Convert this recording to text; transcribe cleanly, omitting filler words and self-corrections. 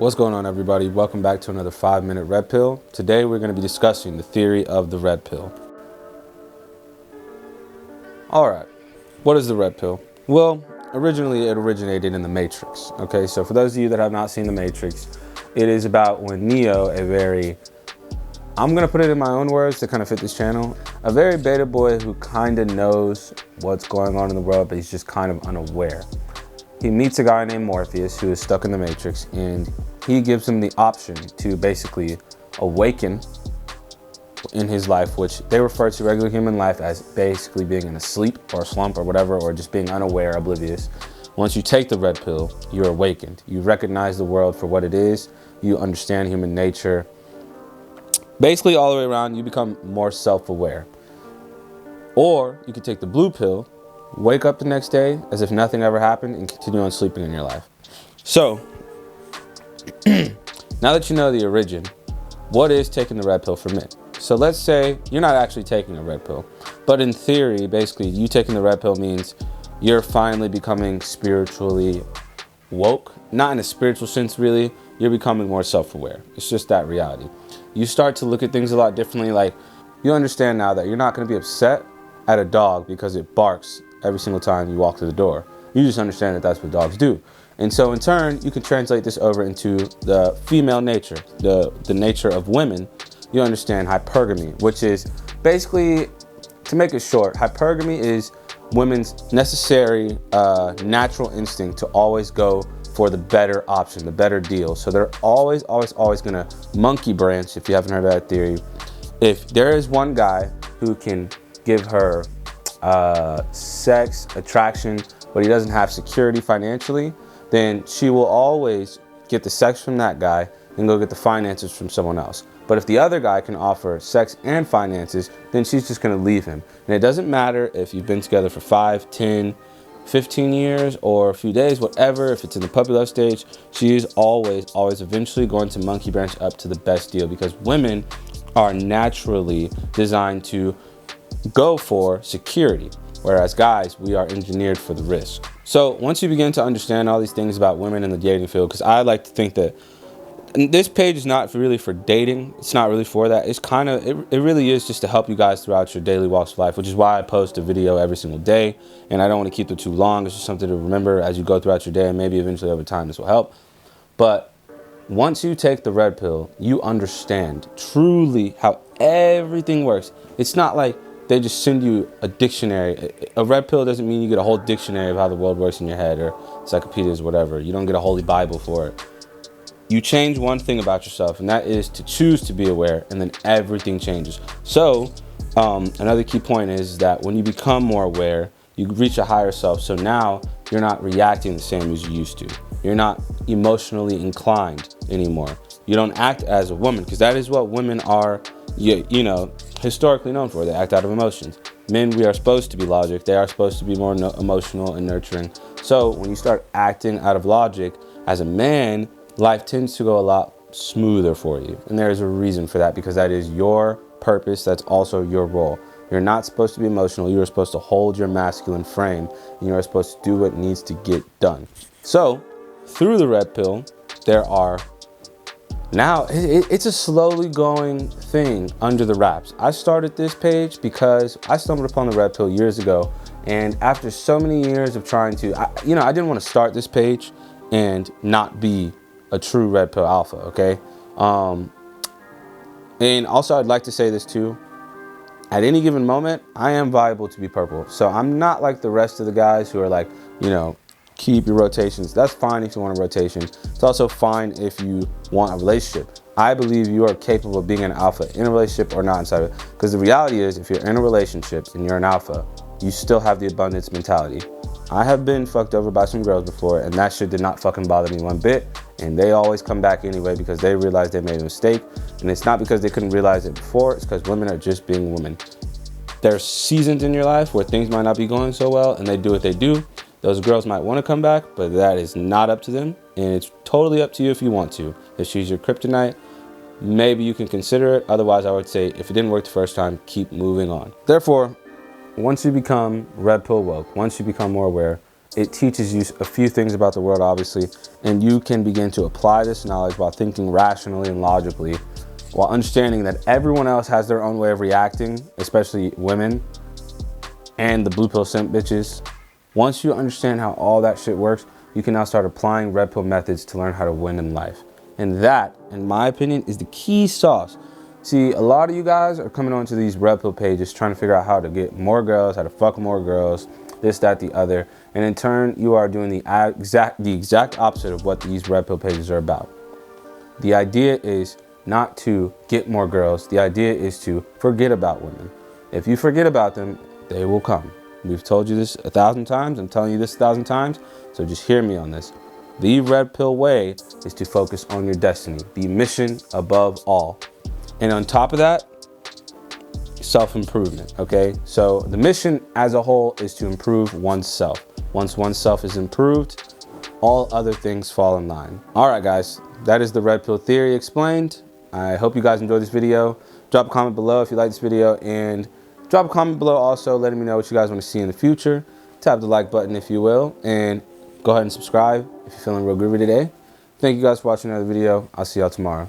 What's going on, everybody? Welcome back to another 5-minute red pill. Today we're going to be discussing the theory of the red pill. Alright, what is the red pill? Well, originally it originated in the Matrix. Okay, so for those of you that have not seen the Matrix, it is about when Neo, I'm going to put it in my own words to kind of fit this channel, a very beta boy who kind of knows what's going on in the world, but he's just kind of unaware. He meets a guy named Morpheus who is stuck in the Matrix, and he gives him the option to basically awaken in his life, which they refer to regular human life as basically being in a sleep or a slump or whatever, or just being unaware, oblivious. Once you take the red pill, you're awakened. You recognize the world for what it is. You understand human nature. Basically, all the way around, you become more self-aware. Or you could take the blue pill, wake up the next day as if nothing ever happened, and continue on sleeping in your life. So, now that you know the origin, what is taking the red pill for men? So let's say you're not actually taking a red pill, but in theory, basically, you taking the red pill means you're finally becoming spiritually woke. Not in a spiritual sense, really. You're becoming more self-aware. It's just that reality. You start to look at things a lot differently. Like, you understand now that you're not going to be upset at a dog because it barks every single time you walk to the door. You just understand that that's what dogs do. And so in turn, you can translate this over into the female nature, the nature of women. You understand hypergamy, which is basically, to make it short, hypergamy is women's necessary natural instinct to always go for the better option, the better deal. So they're always gonna monkey branch, if you haven't heard of that theory. If there is one guy who can give her sex, attraction, but he doesn't have security financially, then she will always get the sex from that guy and go get the finances from someone else. But if the other guy can offer sex and finances, then she's just going to leave him. And it doesn't matter if you've been together for 5, 10, 15 years or a few days, whatever, if it's in the puppy love stage, she is always eventually going to monkey branch up to the best deal, because women are naturally designed to go for security, whereas guys, we are engineered for the risk. So once you begin to understand all these things about women in the dating field, because I like to think that this page is not really for dating, it's not really for that, it's kind of, it really is just to help you guys throughout your daily walks of life, which is why I post a video every single day, and I don't want to keep it too long. It's just something to remember as you go throughout your day, and maybe eventually over time this will help. But once you take the red pill, you understand truly how everything works. It's not like they just send you a dictionary. A red pill doesn't mean you get a whole dictionary of how the world works in your head, or encyclopedias, whatever. You don't get a holy Bible for it. You change one thing about yourself, and that is to choose to be aware, and then everything changes. So another key point is that when you become more aware, you reach a higher self. So now you're not reacting the same as you used to. You're not emotionally inclined anymore. You don't act as a woman, because that is what women are, you know, historically known for. They act out of emotions. Men, we are supposed to be logic. They are supposed to be more emotional and nurturing. So when you start acting out of logic as a man, life tends to go a lot smoother for you. And there is a reason for that, because that is your purpose. That's also your role. You're not supposed to be emotional. You are supposed to hold your masculine frame, and you are supposed to do what needs to get done. So through the red pill, there are, now it's a slowly going thing under the wraps. I started this page because I stumbled upon the red pill years ago. And after so many years of trying to, I didn't want to start this page and not be a true red pill alpha, okay? And also, I'd like to say this too. At any given moment, I am viable to be purple. So I'm not like the rest of the guys who are like, keep your rotations. That's fine if you want a rotation. It's also fine if you want a relationship. I believe you are capable of being an alpha in a relationship or not inside of it. Because the reality is, if you're in a relationship and you're an alpha, you still have the abundance mentality. I have been fucked over by some girls before, and that shit did not fucking bother me one bit. And they always come back anyway because they realize they made a mistake. And it's not because they couldn't realize it before, it's because women are just being women. There's seasons in your life where things might not be going so well, and they do what they do. Those girls might want to come back, but that is not up to them. And it's totally up to you if you want to. If she's your kryptonite, maybe you can consider it. Otherwise, I would say if it didn't work the first time, keep moving on. Therefore, once you become red pill woke, once you become more aware, It teaches you a few things about the world, obviously, and you can begin to apply this knowledge while thinking rationally and logically, while understanding that everyone else has their own way of reacting, especially women and the blue pill simp bitches. Once you understand how all that shit works, you can now start applying red pill methods to learn how to win in life. And that, in my opinion, is the key sauce. See, a lot of you guys are coming onto these red pill pages trying to figure out how to get more girls, how to fuck more girls, this, that, the other. And in turn, you are doing the exact opposite of what these red pill pages are about. The idea is not to get more girls. The idea is to forget about women. If you forget about them, they will come. We've told you this 1,000 times. I'm telling you this 1,000 times. So just hear me on this. The red pill way is to focus on your destiny, the mission above all. And on top of that, self-improvement, okay? So the mission as a whole is to improve oneself. Once oneself is improved, all other things fall in line. All right, guys, that is the red pill theory explained. I hope you guys enjoyed this video. Drop a comment below if you like this video, and drop a comment below also letting me know what you guys want to see in the future. Tap the like button if you will, and go ahead and subscribe if you're feeling real groovy today. Thank you guys for watching another video. I'll see y'all tomorrow.